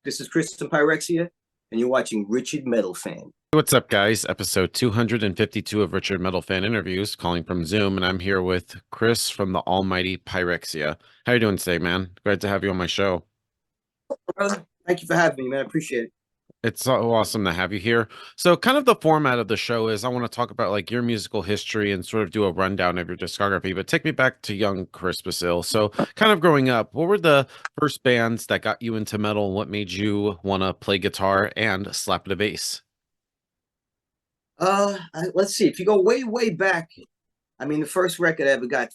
This is Chris from Pyrexia, and you're watching Richard Metal Fan. What's up, guys? Episode 252 of Richard Metal Fan Interviews, calling from Zoom, and I'm here with Chris from the almighty Pyrexia. How you doing today, man? Glad to have you on my show. Brother, thank you for having me, man. I appreciate it. It's so awesome to have you here. So, kind of the format of the show is I want to talk about like your musical history and sort of do a rundown of your discography, but take me back to young Chris Basile. So, kind of growing up, what were the first bands that got you into metal? What made you want to play guitar and slap the bass? Let's see. If you go way, way back, I mean, the first record I ever got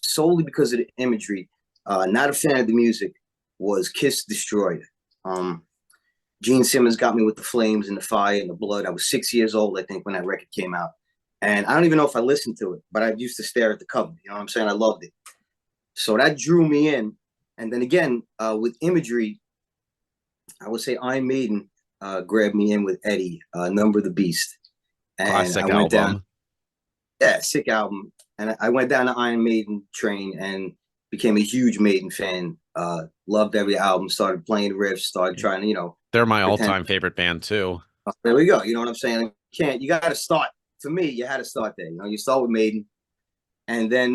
solely because of the imagery, not a fan of the music, was Kiss Destroyer. Gene Simmons got me with the flames and the fire and the blood. I was 6 years old, I think, when that record came out. And I don't even know if I listened to it, but I used to stare at the cover. You know what I'm saying? I loved it. So that drew me in. And then again, with imagery, I would say Iron Maiden grabbed me in with Eddie, Number of the Beast. And Classic I went down, album. yeah, sick album. And I went down the Iron Maiden train and became a huge Maiden fan. Loved every album, started playing riffs, started trying to, They're my pretend. all-time favorite band too. There we go. You know what I'm saying? You got to start. For me, you had to start there. You start with Maiden. And then,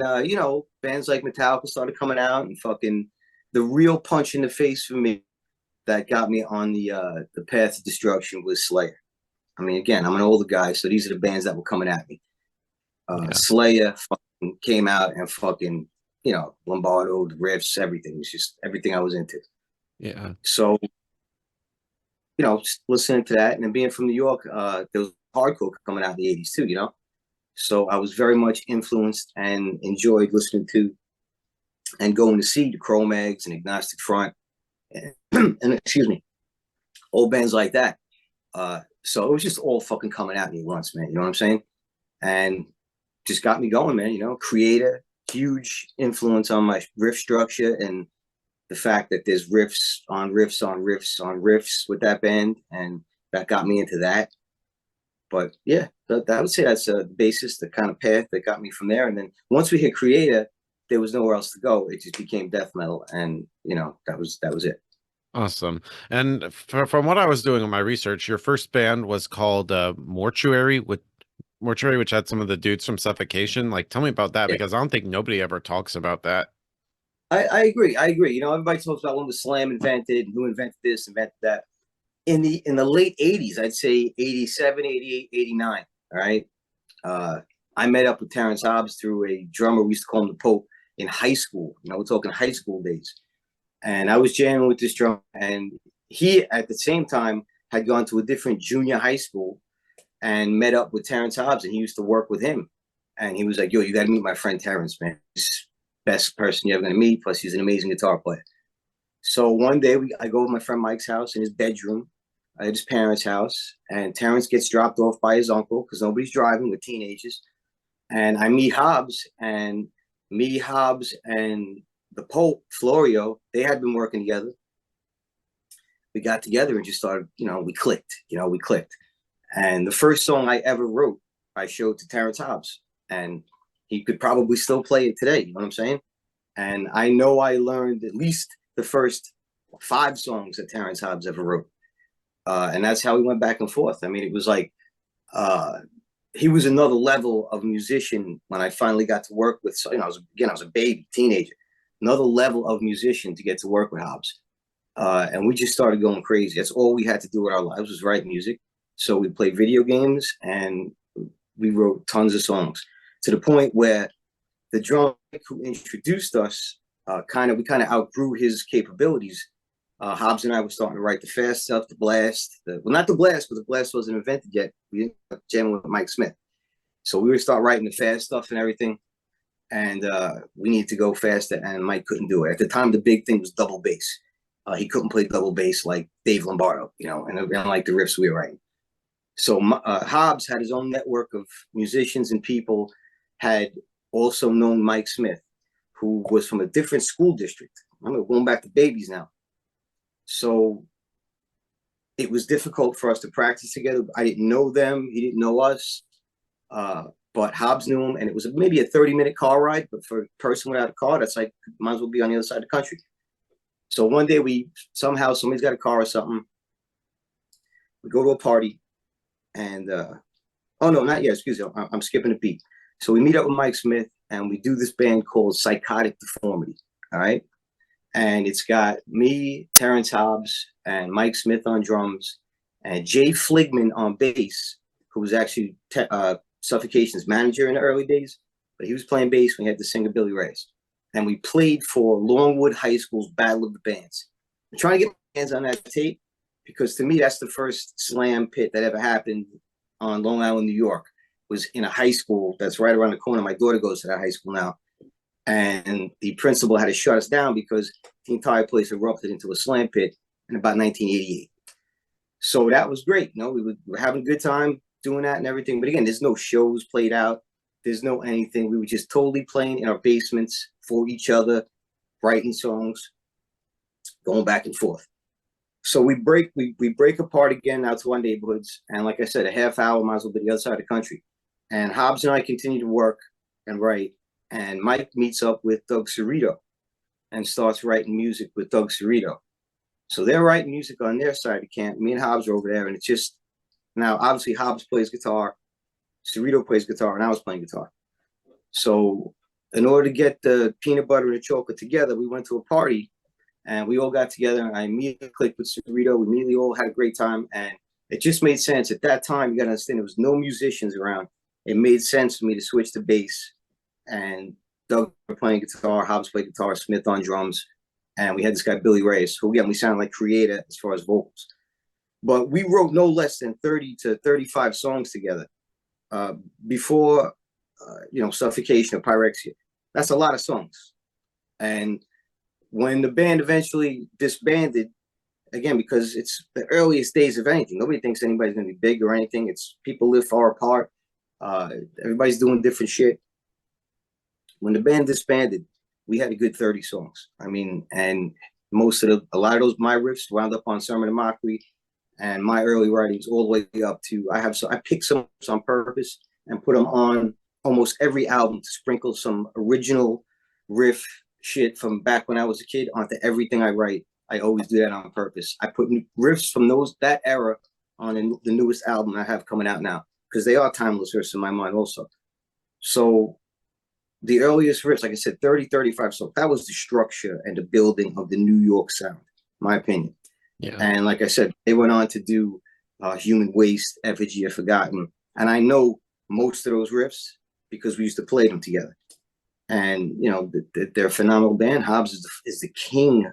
bands like Metallica started coming out, and fucking the real punch in the face for me that got me on the path to destruction was Slayer. I mean, again, I'm an older guy, so these are the bands that were coming at me. Yeah. Slayer fucking came out and fucking, Lombardo, the riffs, everything. It was just everything I was into. Yeah. So, just listening to that and then being from New York, there was hardcore coming out in the 80s too, So I was very much influenced and enjoyed listening to and going to see the Cro-Mags and Agnostic Front and excuse me, old bands like that. So it was just all fucking coming at me once, man. You know what I'm saying? And just got me going, man. Creator, huge influence on my riff structure and the fact that there's riffs on riffs on riffs on riffs with that band, and that got me into that. But yeah, I would say that's the basis, the kind of path that got me from there. And then once we hit Creator, there was nowhere else to go. It just became death metal, and that was it. Awesome. And from what I was doing in my research, your first band was called Mortuary, which had some of the dudes from Suffocation. Like, tell me about that Yeah, because I don't think nobody ever talks about that. I agree. Everybody talks about when the slam invented, who invented this, invented that. In the late 80s, I'd say 87, 88, 89. All right. I met up with Terrence Hobbs through a drummer. We used to call him the Pope in high school. We're talking high school days. And I was jamming with this drummer, and he at the same time had gone to a different junior high school and met up with Terrence Hobbs, and he used to work with him. And he was like, "Yo, you got to meet my friend Terrence, man. He's the best person you're ever going to meet. Plus, he's an amazing guitar player." So one day I go to my friend Mike's house in his bedroom at his parents' house, and Terrence gets dropped off by his uncle because nobody's driving with teenagers. And I meet Hobbs, and the Pope, Florio, they had been working together. We got together and just started, we clicked. And the first song I ever wrote, I showed to Terrence Hobbs, and he could probably still play it today. You know what I'm saying? And I know I learned at least the first 5 songs that Terrence Hobbs ever wrote. And that's how we went back and forth. I mean, it was like he was another level of musician when I finally got to work with. I was a baby, teenager, another level of musician to get to work with Hobbs. And we just started going crazy. That's all we had to do with our lives was write music. So we played video games and we wrote tons of songs to the point where the drummer who introduced us we kind of outgrew his capabilities. Hobbs and I were starting to write the fast stuff, the blast. Not the blast, but the blast wasn't invented yet. We didn't jam with Mike Smith. So we would start writing the fast stuff and everything. And we needed to go faster, and Mike couldn't do it. At the time, the big thing was double bass. He couldn't play double bass like Dave Lombardo, and like the riffs we were writing. So Hobbs had his own network of musicians and people, had also known Mike Smith, who was from a different school district. I'm going back to babies now. So it was difficult for us to practice together. I didn't know them. He didn't know us. But Hobbs knew him, and it was maybe a 30-minute car ride. But for a person without a car, that's like, might as well be on the other side of the country. So one day somebody's got a car or something. We go to a party, and oh no, not yet. Excuse me, I'm skipping a beat. So we meet up with Mike Smith, and we do this band called Psychotic Deformity. All right, and it's got me, Terrence Hobbs, and Mike Smith on drums, and Jay Fligman on bass, who was actually Suffocation's manager in the early days, but he was playing bass when he had the singer Billy Reyes. And we played for Longwood High School's Battle of the Bands. I'm trying to get my hands on that tape because to me, that's the first slam pit that ever happened on Long Island, New York. It was in a high school that's right around the corner. My daughter goes to that high school now. And the principal had to shut us down because the entire place erupted into a slam pit in about 1988. So that was great. You know, we were having a good time doing that and everything. But again, there's no shows played out. There's no anything. We were just totally playing in our basements for each other, writing songs, going back and forth. So we break apart again out to our neighborhoods. And like I said, a half hour might as well be the other side of the country. And Hobbs and I continue to work and write. And Mike meets up with Doug Cerrito and starts writing music with Doug Cerrito. So they're writing music on their side of the camp. Me and Hobbs are over there. And it's just, now obviously Hobbs plays guitar, Cerrito plays guitar, and I was playing guitar. So in order to get the peanut butter and the chocolate together, we went to a party and we all got together. And I immediately clicked with Cerrito. We immediately all had a great time. And it just made sense. At that time, you got to understand, there was no musicians around. It made sense for me to switch to bass. And Doug playing guitar, Hobbs played guitar, Smith on drums. And we had this guy, Billy Reyes, who, again, we sounded like Creator as far as vocals. But we wrote no less than 30 to 35 songs together before, Suffocation or Pyrexia. That's a lot of songs. And when the band eventually disbanded, again, because it's the earliest days of anything, nobody thinks anybody's going to be big or anything. It's people live far apart. Everybody's doing different shit. When the band disbanded, we had a good 30 songs. I mean, and a lot of those, my riffs wound up on Sermon and Mockery, and my early writings all the way up to, I picked some on purpose and put them on almost every album to sprinkle some original riff shit from back when I was a kid onto everything I write. I always do that on purpose. I put riffs from that era on the newest album I have coming out now, because they are timeless riffs in my mind also. So the earliest riffs, like I said, 30, 35 songs, that was the structure and the building of the New York sound, my opinion. Yeah. And like I said, they went on to do Human Waste, Effigy of Forgotten. And I know most of those riffs because we used to play them together. And, they're a phenomenal band. Hobbs is the king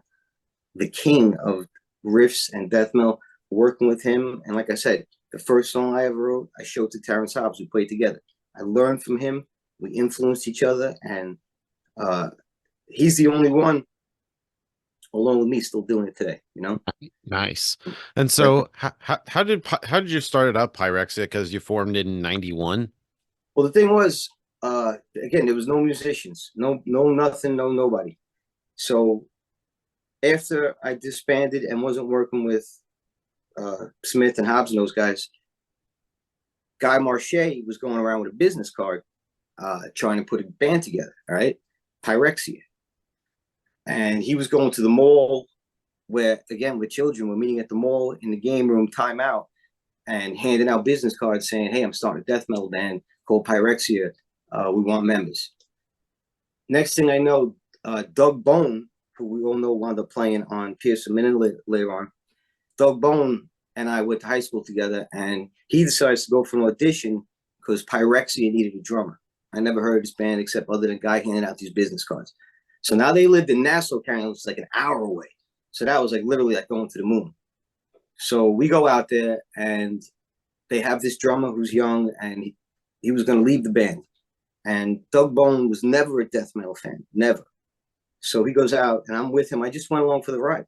of riffs and death metal, working with him. And like I said, the first song I ever wrote, I showed to Terrence Hobbs. We played together. I learned from him. We influenced each other, and he's the only one, along with me, still doing it today. Nice. And so, how did you start it up, Pyrexia? Because you formed in '91. Well, the thing was, again, there was no musicians, no nothing, no nobody. So after I disbanded and wasn't working with Smith and Hobbs and those guys, Guy Marché was going around with a business card, trying to put a band together, all right? Pyrexia. And he was going to the mall where, again, with children, we're meeting at the mall in the game room, timeout, and handing out business cards saying, hey, I'm starting a death metal band called Pyrexia. We want members. Next thing I know, Doug Bone, who we all know wound up playing on Pierce Minute later on, Doug Bone and I went to high school together, and he decides to go for an audition because Pyrexia needed a drummer. I never heard of this band except other than a guy handing out these business cards. So now they lived in Nassau County, which was like an hour away. So that was like literally like going to the moon. So we go out there, and they have this drummer who's young, and he was going to leave the band. And Doug Bone was never a death metal fan, never. So he goes out, and I'm with him. I just went along for the ride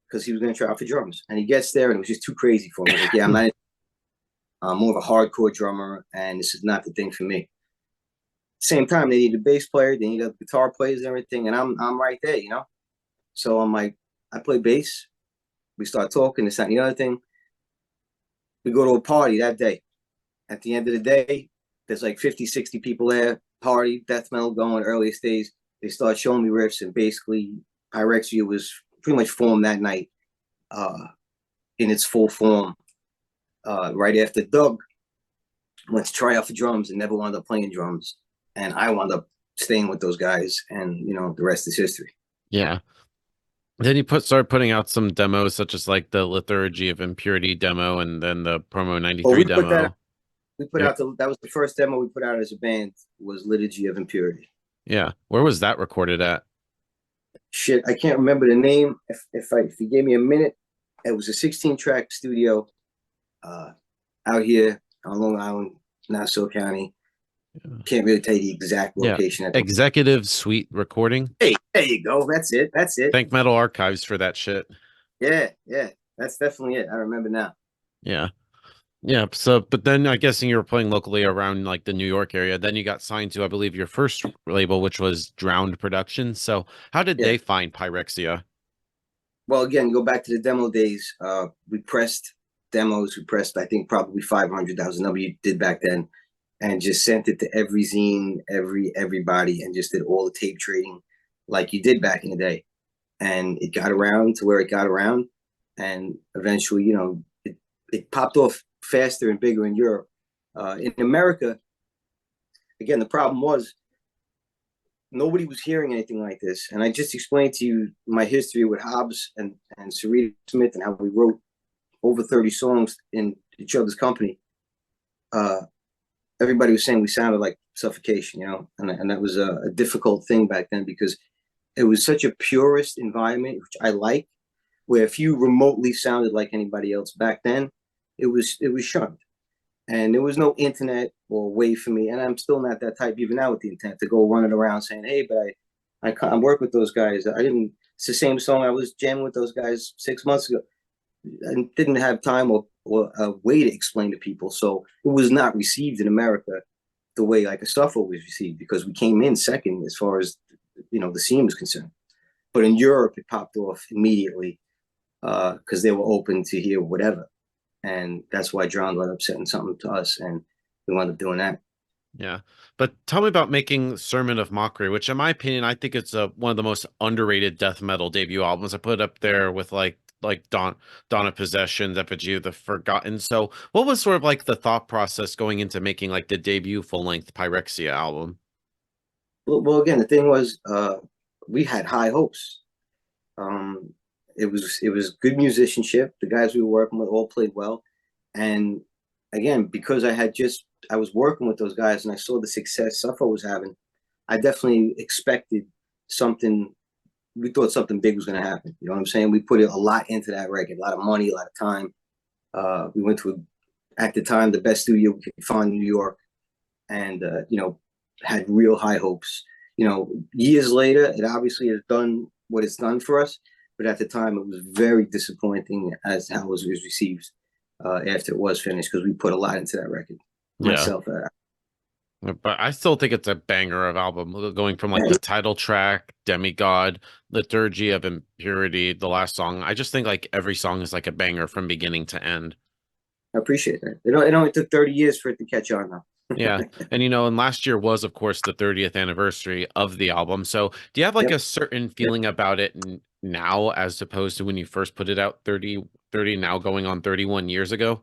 because he was going to try out for drums. And he gets there, and it was just too crazy for me. Like, yeah, I'm more of a hardcore drummer, and this is not the thing for me. Same time, they need a bass player, they need a guitar players and everything, and I'm right there, So I'm like, I play bass. We start talking, this, that, and the other thing. We go to a party that day. At the end of the day, there's like 50, 60 people there, party, death metal going, earliest days. They start showing me riffs, and basically Pyrexia was pretty much formed that night in its full form. Right after Doug went to try out for drums and never wound up playing drums, and I wound up staying with those guys, and the rest is history. Yeah. Then you started putting out some demos, such as like the Liturgy of Impurity demo, and then the Promo 93 demo. We put out that was the first demo we put out as a band, was Liturgy of Impurity. Yeah. Where was that recorded at? Shit, I can't remember the name. If you gave me a minute, it was a 16-track studio out here on Long Island, Nassau County. Yeah. Can't really tell you the exact location. Yeah. Executive Suite Recording. Hey, there you go. That's it. Thank Metal Archives for that shit. Yeah. That's definitely it. I remember now. Yeah. Yeah. So, but then I'm guessing you were playing locally around like the New York area. Then you got signed to, I believe, your first label, which was Drowned Productions. So how did they find Pyrexia? Well, again, go back to the demo days. We pressed demos. We pressed, I think, probably 500. That was the number you did back then. And just sent it to every zine, everybody, and just did all the tape trading like you did back in the day. And it got around to where it got around. And eventually, it popped off faster and bigger in Europe. In America, again, the problem was nobody was hearing anything like this. And I just explained to you my history with Hobbs and Sarita Smith and how we wrote over 30 songs in each other's company. Everybody was saying we sounded like Suffocation, and that was a difficult thing back then because it was such a purist environment, which I like, where if you remotely sounded like anybody else back then, it was shunned. And there was no internet or way for me, and I'm still not that type even now with the intent to go running around saying, hey, but I work with those guys. It's the same song I was jamming with those guys 6 months ago. I didn't have time or a way to explain to people. So it was not received in America the way like a Suffer was received, because we came in second as far as, the scene was concerned. But in Europe, it popped off immediately because they were open to hear whatever. And that's why Drowned wound up setting something to us, and we wound up doing that. Yeah. But tell me about making Sermon of Mockery, which in my opinion, I think it's one of the most underrated death metal debut albums. I put it up there with like Dawn of Possession, Effigy of the Forgotten. So what was sort of like the thought process going into making like the debut full-length Pyrexia album? Well, again, the thing was, we had high hopes. It was good musicianship. The guys we were working with all played well. And again, because I was working with those guys and I saw the success Suffer was having, I definitely expected something. We thought something big was going to happen. You know what I'm saying? We put a lot into that record, a lot of money, a lot of time. We went to, at the time, the best studio we could find in New York, and, had real high hopes. Years later, it obviously has done what it's done for us. But at the time, it was very disappointing as how it was received after it was finished, because we put a lot into that record. Myself. But I still think it's a banger of album, going from like the title track, Demigod, Liturgy of Impurity, the last song. I just think like every song is like a banger from beginning to end. I appreciate that. It only took 30 years for it to catch on now. Yeah. And and last year was, of course, the 30th anniversary of the album. So do you have like a certain feeling about it now as opposed to when you first put it out 30 now going on 31 years ago?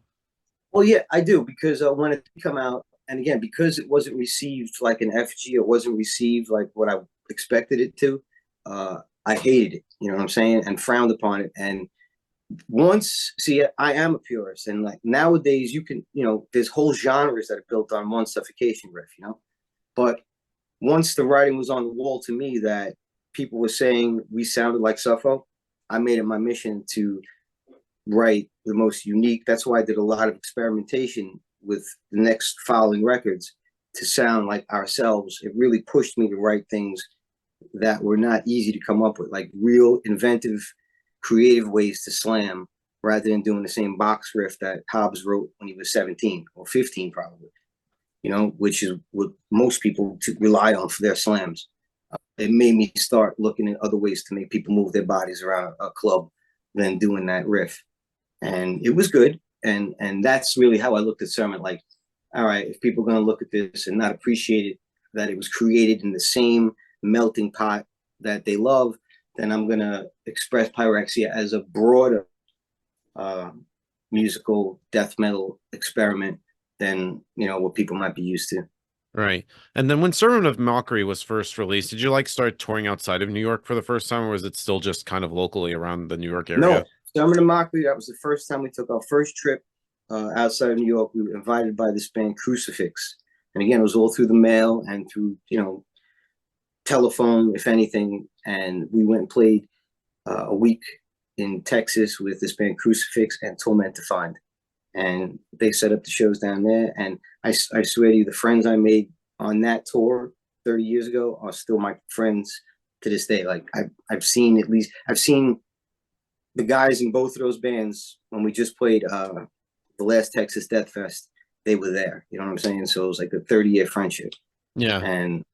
Well, yeah, I do, because when it came out, and again, because it wasn't received like an effigy, it wasn't received like what I expected it to, I hated it, you know what I'm saying, and frowned upon it. And I am a purist, and like nowadays you can, there's whole genres that are built on one Suffocation riff, but once the writing was on the wall to me that people were saying we sounded like Suffo, I made it my mission to write the most unique. That's why I did a lot of experimentation with the next following records to sound like ourselves. It really pushed me to write things that were not easy to come up with, like real inventive, creative ways to slam, rather than doing the same box riff that Hobbs wrote when he was 17 or 15 probably, which is what most people rely on for their slams. It made me start looking at other ways to make people move their bodies around a club than doing that riff. And it was good. And that's really how I looked at Sermon. Like, all right, if people are going to look at this and not appreciate it, that it was created in the same melting pot that they love, then I'm gonna express Pyrexia as a broader uh, musical death metal experiment than what people might be used to. Right. And then when Sermon of Mockery was first released, did you like start touring outside of New York for the first time, or was it still just kind of locally around the New York area? No, Summer of Mockery, that was the first time we took our first trip outside of New York. We were invited by this band Crucifix. And again, it was all through the mail and through, telephone, if anything. And we went and played a week in Texas with this band Crucifix and Torment to Find. And they set up the shows down there. And I swear to you, the friends I made on that tour 30 years ago are still my friends to this day. Like I've seen the guys in both of those bands when we just played the last Texas Death Fest. They were there. You know what I'm saying? So it was like a 30-year friendship. Yeah. And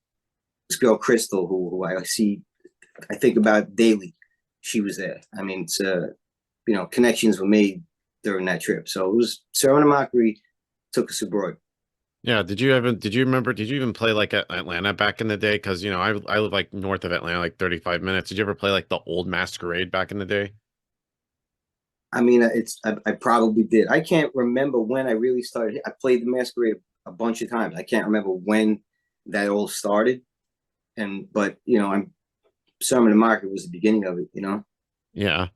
this girl Crystal, who I think about daily, she was there. I mean, it's connections were made during that trip. So it was Sermon of Mockery took us abroad. Yeah. Did you even play like at Atlanta back in the day? Because I live like north of Atlanta, like 35 minutes. Did you ever play like the old Masquerade back in the day? I mean, I probably did. I can't remember when I really started. I played the Masquerade a bunch of times. I can't remember when that all started. But I'm Sermon of Mockery was the beginning of it. Yeah.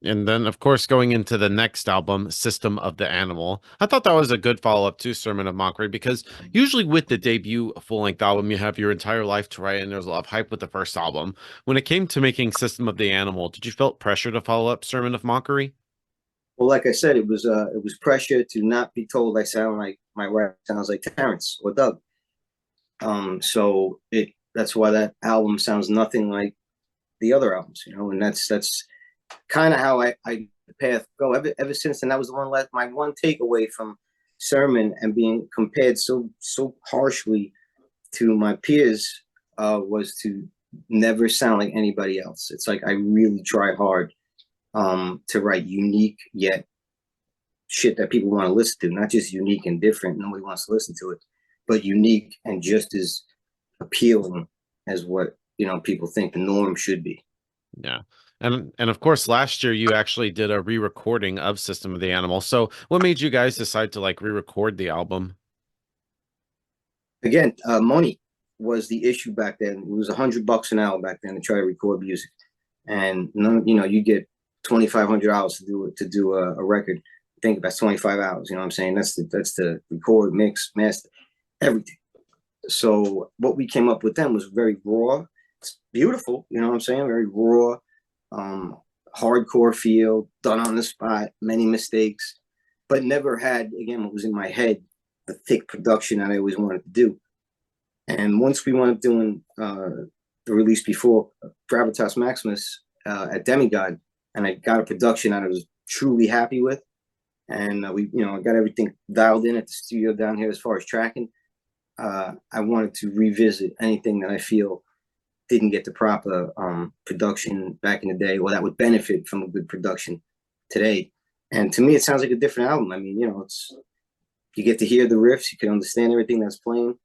And then, of course, going into the next album, System of the Animal, I thought that was a good follow-up to Sermon of Mockery, because usually with the debut full-length album, you have your entire life to write, and there's a lot of hype with the first album. When it came to making System of the Animal, did you felt pressure to follow up Sermon of Mockery? Well, like I said, it was pressure to not be told I sound like my rap sounds like Terrence or Doug. So that's why that album sounds nothing like the other albums, and that's kind of how the path go ever since. And that was the my one takeaway from Sermon and being compared so harshly to my peers was to never sound like anybody else. It's like I really try hard to write unique yet shit that people want to listen to, not just unique and different. Nobody wants to listen to it, but unique and just as appealing as what people think the norm should be. Yeah. And of course, last year you actually did a re-recording of System of the Animal. So what made you guys decide to like re-record the album? Again, money was the issue back then. It was $100 an hour back then to try to record music, and you get $2,500 to do a record. Think about 25 hours. You know what I'm saying? That's the record, mix, master, everything. So what we came up with then was very raw. It's beautiful. You know what I'm saying? Very raw, hardcore feel, done on the spot, many mistakes, but never had, again, what was in my head, the thick production that I always wanted to do. And once we wound up doing the release before Gravitas Maximus at Demigod, and I got a production that I was truly happy with, and I got everything dialed in at the studio down here as far as tracking. I wanted to revisit anything that I feel didn't get the proper production back in the day, or that would benefit from a good production today. And to me, it sounds like a different album. I mean, you get to hear the riffs, you can understand everything that's playing.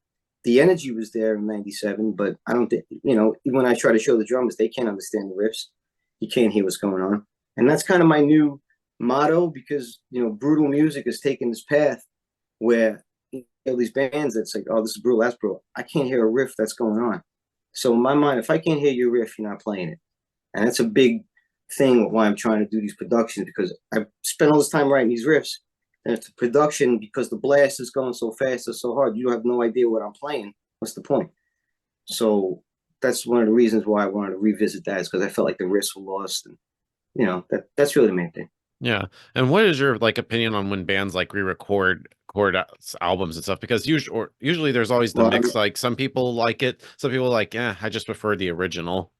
The energy was there in '97, but I don't think, even when I try to show the drummers, they can't understand the riffs. You can't hear what's going on. And that's kind of my new motto, because, brutal music has taken this path where these bands that's like, oh, this is brutal, that's brutal. I can't hear a riff that's going on. So in my mind, if I can't hear your riff, you're not playing it. And that's a big thing why I'm trying to do these productions, because I've spent all this time writing these riffs. And if the production, because the blast is going so fast or so hard, you have no idea what I'm playing, what's the point? So that's one of the reasons why I wanted to revisit that, is because I felt like the riffs were lost. And, that's really the main thing. Yeah. And what is your like opinion on when bands like re-record albums and stuff? Because usually there's always the mix. Like some people like it, some people like, I just prefer the original.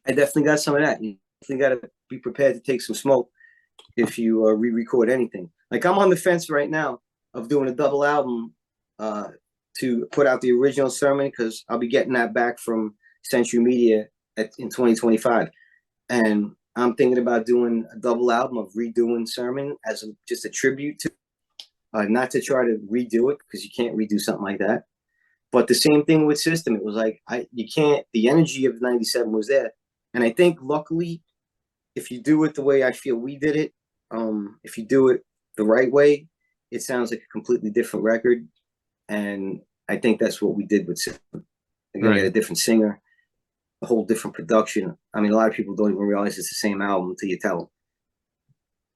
I definitely got some of that. You definitely got to be prepared to take some smoke if you re-record anything. Like I'm on the fence right now of doing a double album to put out the original Sermon, because I'll be getting that back from Century Media in 2025. And I'm thinking about doing a double album of redoing Sermon as just a tribute to, not to try to redo it, because you can't redo something like that, But the same thing with System. It was like you can't. The energy of '97 was there, and I think luckily, if you do it the way I feel we did it, if you do it the right way, it sounds like a completely different record. And I think that's what we did with System. Again, we had a different singer, a whole different production. I mean, a lot of people don't even realize it's the same album until you tell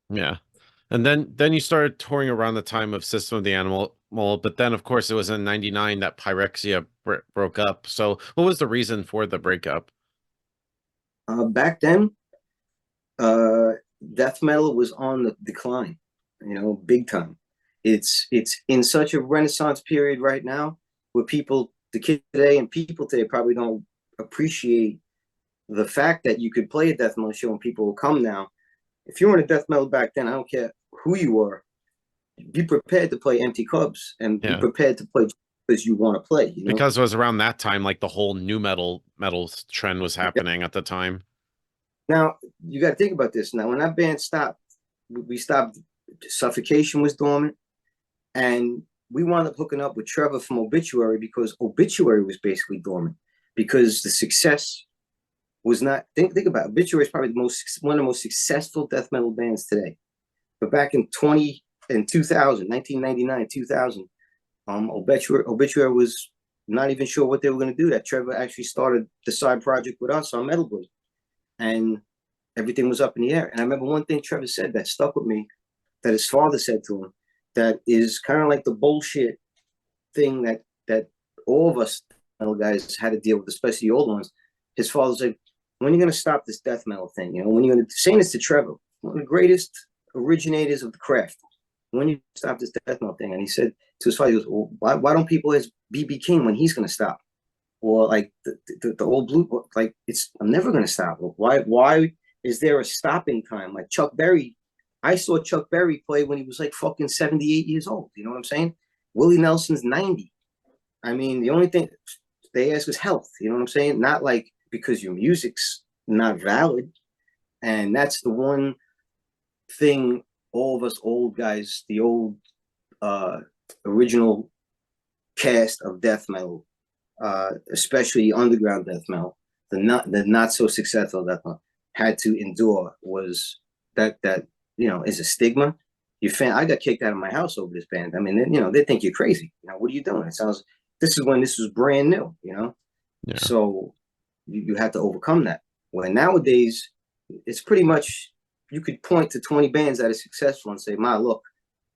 them. Yeah. And then you started touring around the time of System of the Animal, but then of course it was in '99 that Pyrexia broke up. So what was the reason for the breakup? Back then, uh, death metal was on the decline, big time. It's in such a renaissance period right now where the kids today and people today probably don't appreciate the fact that you could play a death metal show and people will come now. If you were in a death metal back then, I don't care who you were, be prepared to play empty clubs and be Yeah. prepared to play because you want to play, Because it was around that time, like the whole new metal trend was happening at the time. Now you got to think about this. Now, when that band stopped, we stopped. Suffocation was dormant, and we wound up hooking up with Trevor from Obituary because Obituary was basically dormant because the success was not. Think about it. Obituary is probably one of the most successful death metal bands today. But back in 2000, 1999, 2000, Obituary was not even sure what they were going to do. That Trevor actually started the side project with us on Metal Blade, and everything was up in the air. And I remember one thing Trevor said that stuck with me, that his father said to him, that is kind of like the bullshit thing that all of us metal guys had to deal with, especially the old ones. His father said, "When are you going to stop this death metal thing? When are you going to?" Saying this to Trevor, one of the greatest originators of the craft. When you stop this death metal thing? And he said to his father, he goes, "Well, why don't people ask BB King when he's going to stop?" Or like the old blue, like I'm never going to stop. Why is there a stopping time? Like Chuck Berry, I saw Chuck Berry play when he was like fucking 78 years old. You know what I'm saying? Willie Nelson's 90. I mean, the only thing they ask is health. You know what I'm saying? Not like because your music's not valid. And that's the one thing all of us old guys, the old original cast of death metal, especially underground death metal, the not so successful death metal, had to endure was that is a stigma. I got kicked out of my house over this band. I mean, they think you're crazy. What are you doing? It sounds. This is when this was brand new. Yeah. So you have to overcome that. When nowadays it's pretty much you could point to 20 bands that are successful and say, "Ma, look,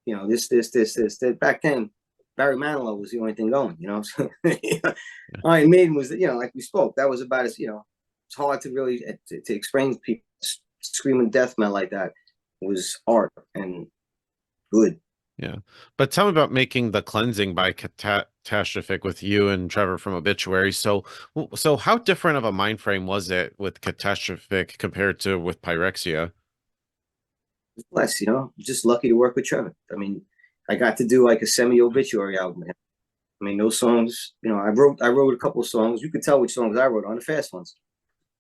this. Back then, Barry Manilow was the only thing going. Iron Maiden was, like we spoke. That was about as it's hard to really to explain to people. Screaming death metal like that was art and good. Yeah. But tell me about making the cleansing by Catastrophic with you and Trevor from Obituary. So how different of a mind frame was it with Catastrophic compared to with Pyrexia? Bless, just lucky to work with Trevor. I mean, I got to do like a semi-obituary album. I mean, those songs, I wrote a couple of songs. You could tell which songs I wrote on the fast ones.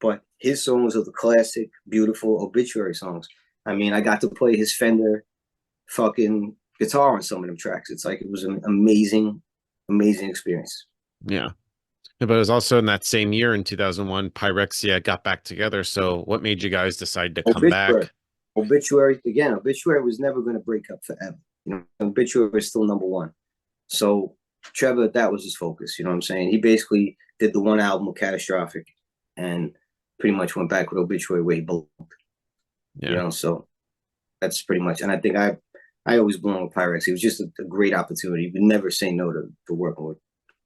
But his songs are the classic, beautiful obituary songs. I mean, I got to play his Fender fucking guitar on some of them tracks. It's like it was an amazing, amazing experience. Yeah. But it was also in that same year in 2001, Pyrexia got back together. So what made you guys decide to come back? Obituary was never going to break up forever. Obituary is still number one. So Trevor, that was his focus. You know what I'm saying? He basically did the one album with Catastrophic and pretty much went back with Obituary where he belonged. Yeah. So that's pretty much. And I think I always belong with Pyrex. It was just a great opportunity. You would never say no to working with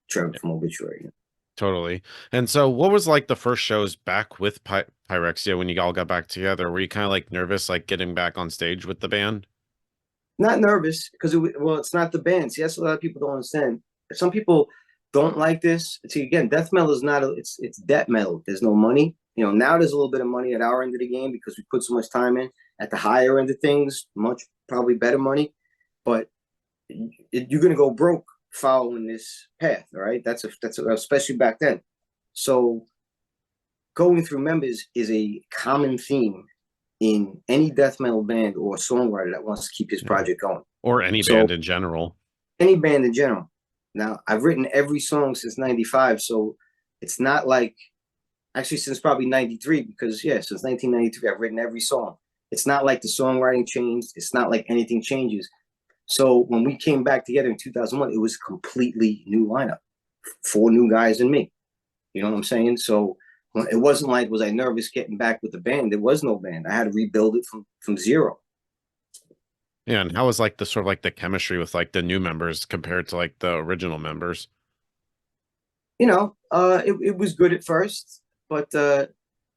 Trevor from Obituary. Totally. And so what was like the first shows back with Pyrexia when you all got back together? Were you kind of like nervous, like getting back on stage with the band? Not nervous because it's not the band. See, that's a lot of people don't understand. Some people don't like this. See, again, death metal is not it's death metal. There's no money. Now there's a little bit of money at our end of the game because we put so much time in. At the higher end of things, much probably better money, but you're gonna go broke following this path. All right, that's especially back then. So going through members is a common theme in any death metal band or songwriter that wants to keep his project going. Or any band in general. Any band in general. Now I've written every song since '95, so it's not like actually since probably '93 because yeah, since 1993 I've written every song. It's not like the songwriting changed. It's not like anything changes. So when we came back together in 2001, it was a completely new lineup, four new guys and me. You know what I'm saying? So it wasn't like was I nervous getting back with the band. There was no band. I had to rebuild it from zero. Yeah, and how was like the sort of like the chemistry with like the new members compared to like the original members? It was good at first, but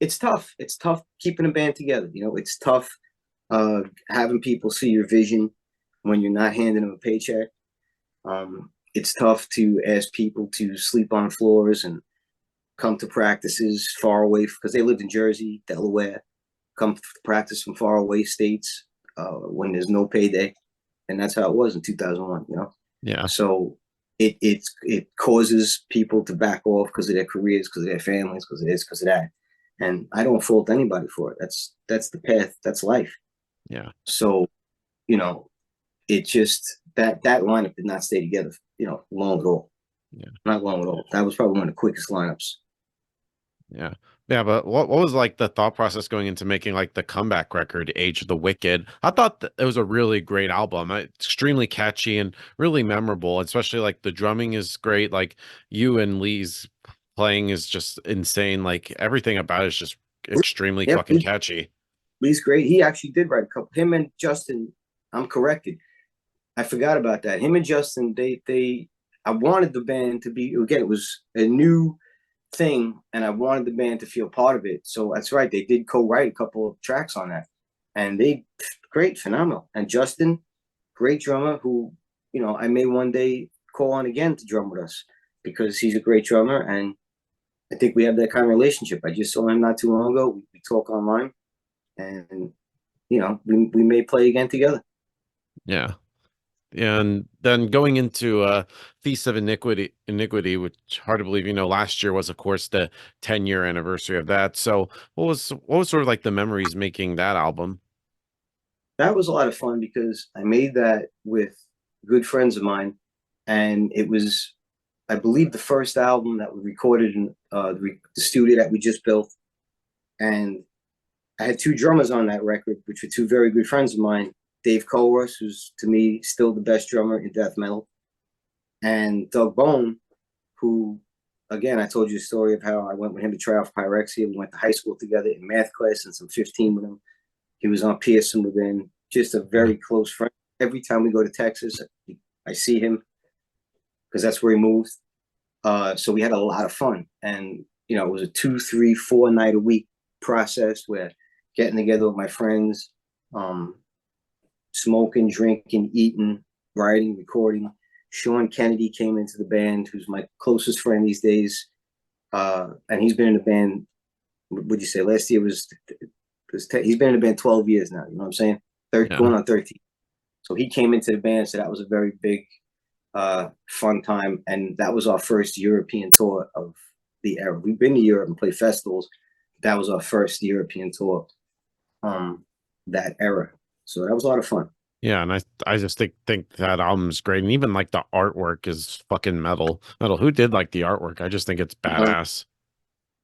it's tough. It's tough keeping a band together. It's tough having people see your vision when you're not handing them a paycheck. It's tough to ask people to sleep on floors and come to practices far away because they lived in Jersey, Delaware, come to practice from far away states when there's no payday, and that's how it was in 2001. Yeah. So it causes people to back off because of their careers, because of their families, because of this, because of that, and I don't fault anybody for it. That's the path. That's life. Yeah. So you know, it just that lineup did not stay together. Long at all. Yeah. Not long at all. That was probably one of the quickest lineups. Yeah. Yeah, but what was like the thought process going into making like the comeback record, Age of the Wicked? I thought that it was a really great album. Extremely catchy and really memorable, especially like the drumming is great. Like you and Lee's playing is just insane. Like everything about it is just extremely Yep, fucking catchy. Lee's great. He actually did write a couple. Him and Justin, I'm corrected. I forgot about that. Him and Justin, I wanted the band to be again. It was a new thing, and I wanted the band to feel part of it. So that's right. They did co-write a couple of tracks on that, and they great, phenomenal. And Justin, great drummer, who I may one day call on again to drum with us because he's a great drummer, and I think we have that kind of relationship. I just saw him not too long ago. We talk online, and we may play again together. Yeah. And then going into Feast of Iniquity, which hard to believe, last year was of course the 10-year anniversary of that. So what was sort of like the memories making that album? That was a lot of fun because I made that with good friends of mine, and it was, I believe, the first album that we recorded in the studio that we just built. And I had two drummers on that record, which were two very good friends of mine. Dave Colrus, who's to me still the best drummer in death metal, and Doug Bone, who, again, I told you a story of how I went with him to try out for Pyrexia. We went to high school together in math class since I'm 15 with him. He was on Pearson within, just a very close friend. Every time we go to Texas, I see him because that's where he moved. So we had a lot of fun. And, it was a 2, 3, 4 night a week process where getting together with my friends, smoking, drinking, eating, writing, recording. Sean Kennedy came into the band, who's my closest friend these days. And he's been in the band, would you say last year was he's been in the band 12 years now. You know what I'm saying? Going on 13. So he came into the band. So that was a very big, fun time. And that was our first European tour of the era. We've been to Europe and played festivals. That was our first European tour, that era. So that was a lot of fun. Yeah, and I just think that album's great, and even like the artwork is fucking metal. Metal. Who did like the artwork? I just think it's badass.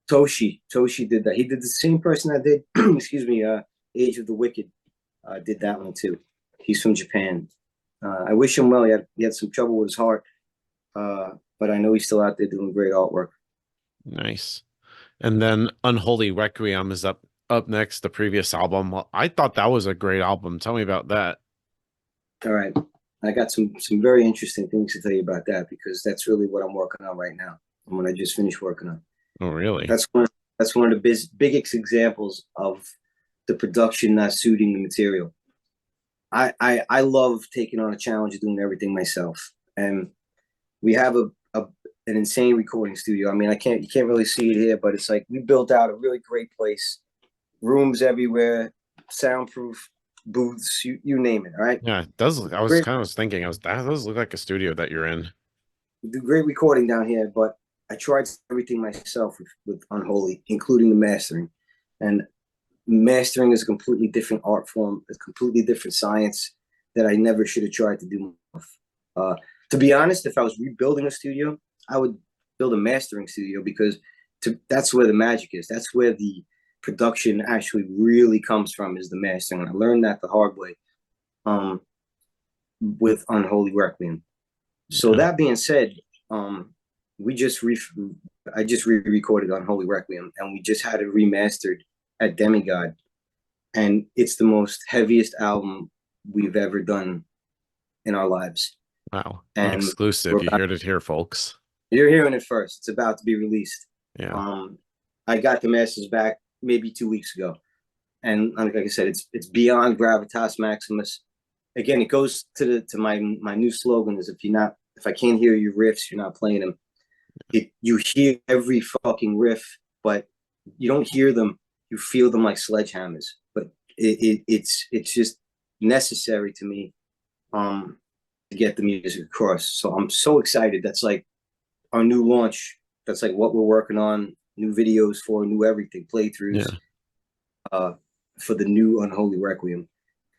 Toshi did that. He did the same person that did, excuse me, Age of the Wicked, did that one too. He's from Japan. I wish him well. He had some trouble with his heart, but I know he's still out there doing great artwork. Nice. And then Unholy Requiem is up next, the previous album. Well, I thought that was a great album. Tell me about that. All right. I got some very interesting things to tell you about that because that's really what I'm working on right now. And what I just finished working on. Oh, really? That's one of the biggest examples of the production not suiting the material. I love taking on a challenge of doing everything myself, and we have an insane recording studio. I mean, you can't really see it here, but it's like we built out a really great place, rooms everywhere, soundproof booths, you name it. All right. Yeah, it does. I was Great, kind of thinking, that does look like a studio that you're in. we do great recording down here, but I tried everything myself with Unholy, including the mastering. And mastering is a completely different art form, a completely different science that I never should have tried to do. To be honest, if I was rebuilding a studio, I would build a mastering studio because that's where the magic is. That's where the production actually really comes from, is the mastering. And I learned that the hard way um, with Unholy Requiem. So Yeah. that being said, we just I just re-recorded Unholy Requiem, and we just had it remastered at Demigod, and it's the most heaviest album we've ever done in our lives. Wow. An And we're exclusive. You about, heard it here, folks. you're hearing it first. It's about to be released. Yeah. I got the masters back maybe 2 weeks ago, and like I said, it's beyond gravitas maximus. Again, it goes to my new slogan is if I can't hear your riffs, you're not playing them. You hear every fucking riff, but you don't hear them. You feel them like sledgehammers. But it's just necessary to me to get the music across. So I'm so excited. That's like our new launch. That's like what we're working on. New videos for, new everything, playthroughs for the new Unholy Requiem. And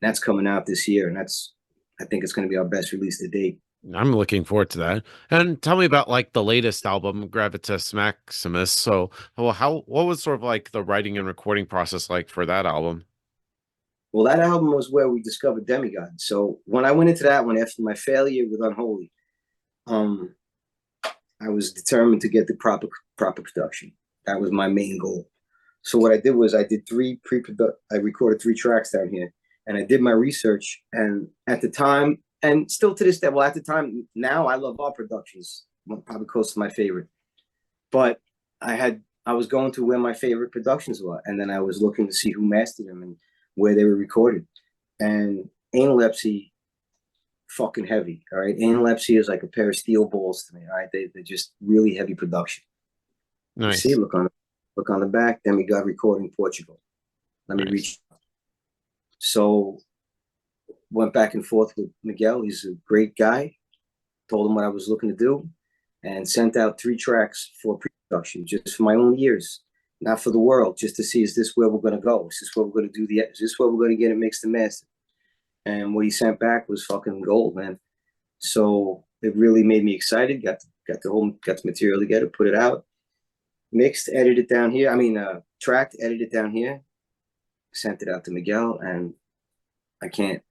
that's coming out this year, and I think it's going to be our best release to date. I'm looking forward to that. And tell me about like the latest album, Gravitas Maximus. So, well, what was sort of like the writing and recording process like for that album? Well, that album was where we discovered Demigod. So when I went into that one after my failure with Unholy, I was determined to get the proper production. That was my main goal. So what I did was I recorded 3 tracks down here, and I did my research. And at the time, and still to this day, well, at the time, now I love all productions, probably close to my favorite. But I was going to where my favorite productions were, and then I was looking to see who mastered them and where they were recorded. And Analepsy, fucking heavy. All right, Analepsy is like a pair of steel balls to me. All right, they're just really heavy production. You see, Nice. look on the back. Then we got recording Portugal. Let me Nice. reach. So went back and forth with Miguel. He's a great guy. Told him what I was looking to do, and sent out 3 tracks for pre-production, just for my own ears, not for the world, just to see, is this where we're going to go? Is this where we're going to do is this where we're going to get it mixed and mastered? And what he sent back was fucking gold, man. So it really made me excited. Got the material together, put it out, mixed, edited down here. I mean, tracked, edited down here, sent it out to Miguel, and I can't.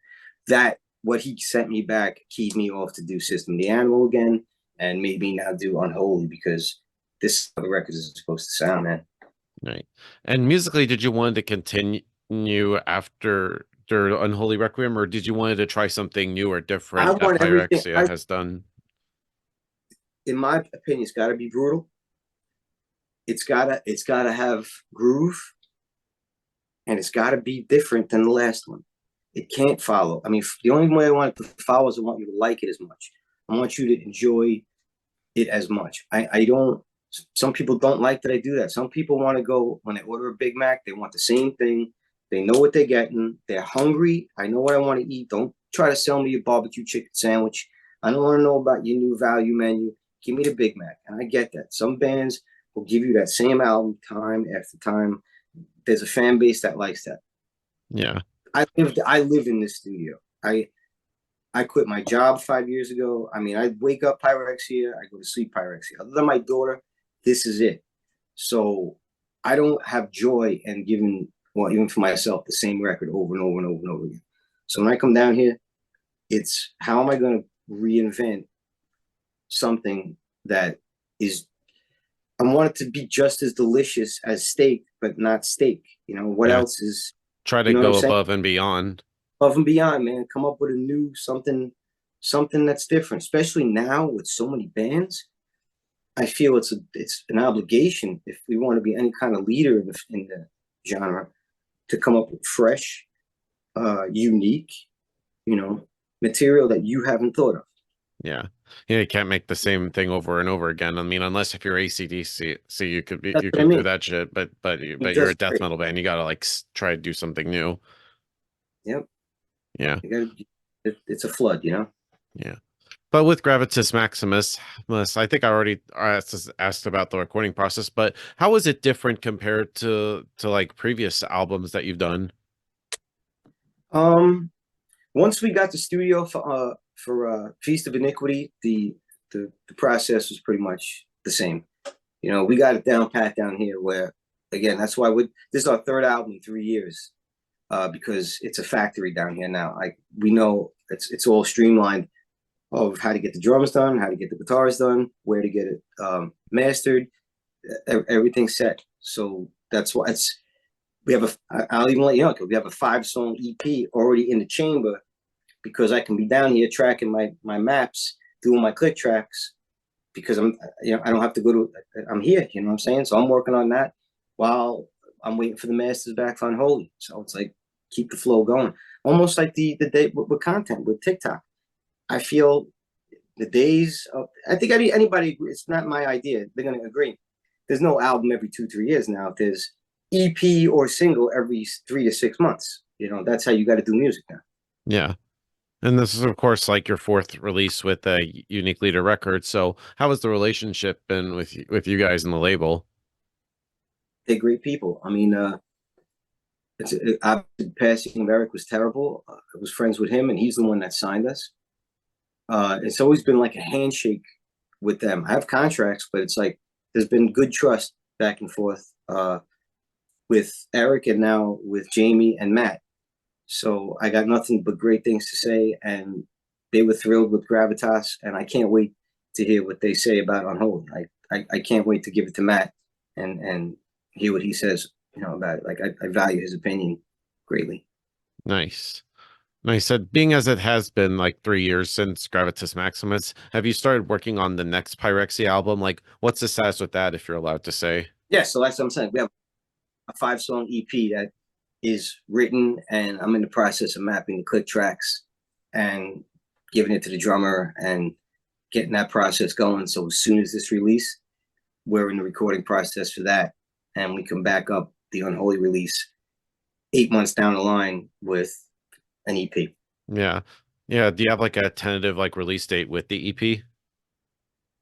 What he sent me back keyed me off to do System of the Animal again, and made me now do Unholy, because this is how the record is supposed to sound, man. Right. And musically, did you want to continue after Unholy Requiem, or did you wanted to try something new or I different that want everything. Pyrexia has done? In my opinion, it's got to be brutal. It's gotta have groove, and it's got to be different than the last one. It can't follow. I mean, the only way I want it to follow is I want you to like it as much. I want you to enjoy it as much. I don't. Some people don't like that I do that. Some people want to go, when they order a Big Mac, they want the same thing. They know what they're getting. They're hungry. I know what I want to eat. Don't try to sell me a barbecue chicken sandwich. I don't want to know about your new value menu. Give me the Big Mac. And I get that. Some bands will give you that same album time after time. There's a fan base that likes that. Yeah. I live in this studio. I quit my job 5 years ago. I mean, I wake up Pyrexia, I go to sleep Pyrexia. Other than my daughter, this is it. So I don't have joy in giving, well, even for myself, the same record over and over and over and over again. So when I come down here, it's how am I going to reinvent something that is, I want it to be just as delicious as steak, but not steak. You know, what Yeah. else is, Try to you know go above and beyond. Above and beyond, man. Come up with a new something that's different, especially now with so many bands. I feel it's an obligation, if we want to be any kind of leader in the genre, to come up with fresh, unique, material that you haven't thought of. Yeah. Yeah, you can't make the same thing over and over again. I mean, unless if you're AC/DC, so you could That's you what I could do mean. that shit, but you're a Just death great. metal band. You gotta like try to do something new. Yep. Yeah. It's a flood, Yeah. But with Gravitas Maximus, I think I already asked about the recording process, but how is it different compared to like previous albums that you've done? Once we got the studio for Feast of Iniquity, the process was pretty much the same. You know, we got it down pat down here where, again, that's why this is our third album in 3 years, because it's a factory down here now. Like, we know it's all streamlined of how to get the drums done, how to get the guitars done, where to get it mastered, everything's set. So that's why I'll even let you know, we have a 5-song EP already in the chamber, because I can be down here tracking my maps, doing my click tracks, because I don't have to go to, I'm here, you know what I'm saying? So I'm working on that while I'm waiting for the masters back for Unholy. So it's like, keep the flow going. Almost like the day with content, with TikTok. I feel the days of, I think anybody, it's not my idea, they're going to agree. There's no album every 2-3 years now. There's EP or single every 3 to 6 months. You know, that's how you got to do music now. Yeah. And this is, of course, like your 4th release with a Unique Leader Records. So how has the relationship been with you guys and the label? They're great people. I mean, the passing of Eric was terrible. I was friends with him, and he's the one that signed us. It's always been like a handshake with them. I have contracts, but it's like there's been good trust back and forth with Eric, and now with Jamie and Matt. So I got nothing but great things to say, and they were thrilled with Gravitas, and I can't wait to hear what they say about Unholy. I can't wait to give it to Matt and hear what he says, you know, about it. Like, I value his opinion greatly. Nice. Nice. So being as it has been like 3 years since Gravitas Maximus, have you started working on the next Pyrexia album? Like, what's the status with that, if you're allowed to say? Yeah, so that's what I'm saying. We have a 5-song EP that is written, and I'm in the process of mapping the click tracks and giving it to the drummer and getting that process going. So as soon as this release, we're in the recording process for that, and we can back up the Unholy release 8 months down the line with an EP. Yeah. Yeah. Do you have like a tentative like release date with the EP?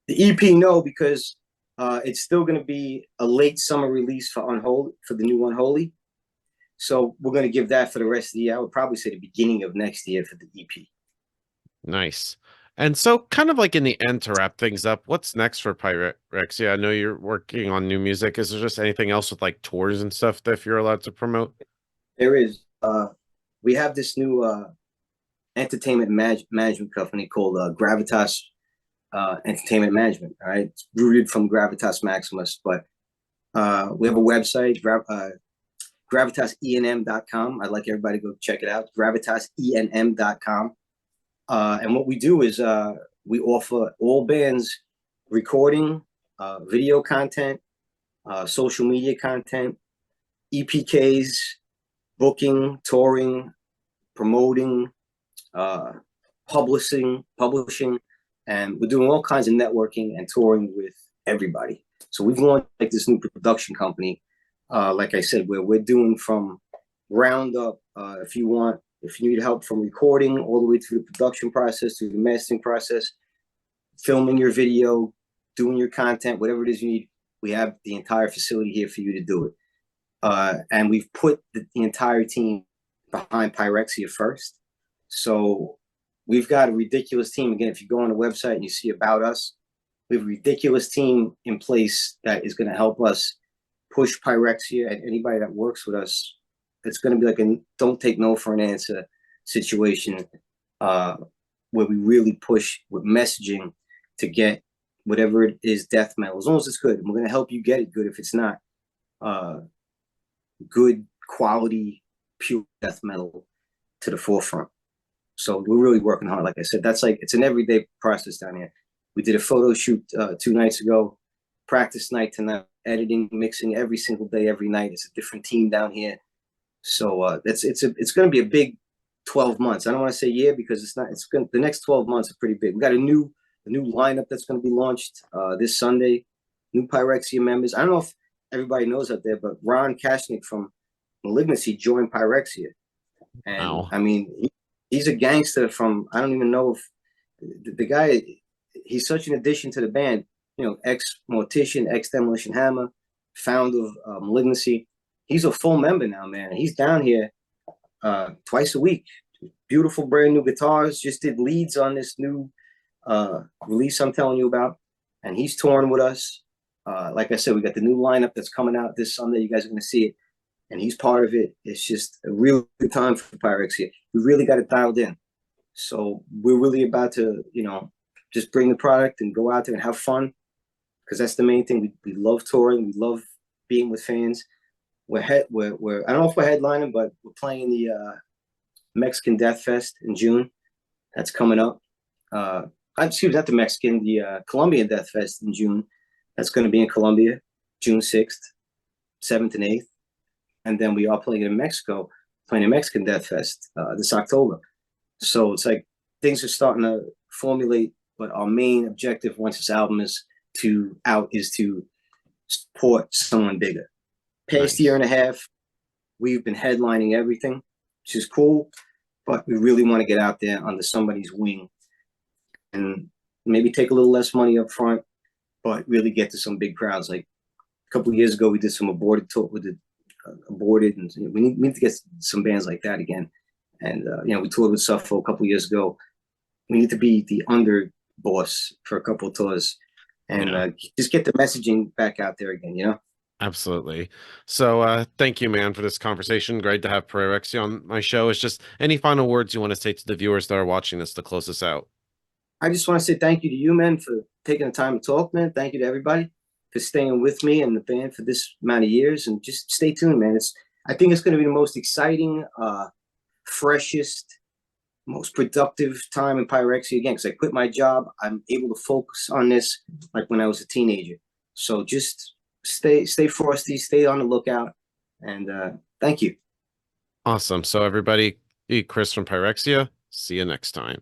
The EP, no, because it's still going to be a late summer release for Unholy, for the new Unholy. So we're going to give that for the rest of the year. I would probably say the beginning of next year for the EP. Nice. And so kind of like in the end to wrap things up, what's next for Pyrexia? I know you're working on new music. Is there just anything else with like tours and stuff that if you're allowed to promote? There is. We have this new entertainment management company called Gravitas Entertainment Management. All right, it's rooted from Gravitas Maximus, but we have a website, gravitasenm.com. I'd like everybody to go check it out, gravitasenm.com. And what we do is we offer all bands recording, video content, social media content, EPKs, booking, touring, promoting, publishing, and we're doing all kinds of networking and touring with everybody. So we've launched like this new production company, like I said, where we're doing from ground up. If you need help from recording all the way through the production process, through the mastering process, filming your video, doing your content, whatever it is you need, we have the entire facility here for you to do it. And we've put the entire team behind Pyrexia first. So we've got a ridiculous team. Again, if you go on the website and you see about us, we have a ridiculous team in place that is going to help us push Pyrexia, and anybody that works with us. It's going to be like a don't take no for an answer situation, where we really push with messaging to get whatever it is death metal, as long as it's good. And we're going to help you get it good if it's not good quality, pure death metal to the forefront. So we're really working hard. Like I said, that's like, it's an everyday process down here. We did a photo shoot 2 nights ago, practice night tonight, editing, mixing every single day, every night. It's a different team down here. So it's going to be a big 12 months. I don't want to say year because it's not. The next 12 months are pretty big. We got a new lineup that's going to be launched this Sunday. New Pyrexia members. I don't know if everybody knows out there, but Ron Kashnik from Malignancy joined Pyrexia, and Wow. I mean he's a gangster from. I don't even know if the guy. He's such an addition to the band. You know, ex-Mortician, ex-Demolition Hammer, founder of Malignancy. He's a full member now, man. He's down here twice a week, beautiful brand new guitars. Just did leads on this new release I'm telling you about, and he's touring with us. Like I said, we got the new lineup that's coming out this Sunday. You guys are going to see it, and he's part of it. It's just a real good time for Pyrexia. We really got it dialed in. So we're really about to, just bring the product and go out there and have fun, because that's the main thing. We love touring. We love being with fans. We're I don't know if we're headlining, but we're playing the Mexican Death Fest in June. That's coming up. Excuse me, not the Mexican, the Colombian Death Fest in June. That's going to be in Colombia, June 6th, 7th, and 8th. And then we are playing in Mexico, playing a Mexican Death Fest this October. So it's like things are starting to formulate, but our main objective once this album is to support someone bigger. Past Nice. year and a half, we've been headlining everything, which is cool, but we really want to get out there under somebody's wing and maybe take a little less money up front, but really get to some big crowds. Like a couple of years ago, we did some aborted tour with the aborted, and we need to get some bands like that again. And we toured with Suffolk a couple of years ago. We need to be the under boss for a couple of tours and just get the messaging back out there again. Absolutely. So thank you, man, for this conversation. Great to have Pyrexia on my show. It's just any final words you want to say to the viewers that are watching this to close us out? I just want to say thank you to you, man, for taking the time to talk, man. Thank you to everybody for staying with me and the band for this amount of years. And just stay tuned, man. I think it's going to be the most exciting, freshest, most productive time in Pyrexia again, because I quit my job. I'm able to focus on this like when I was a teenager. So just stay frosty, stay on the lookout, and thank you. Awesome. So everybody, Chris from Pyrexia. See you next time.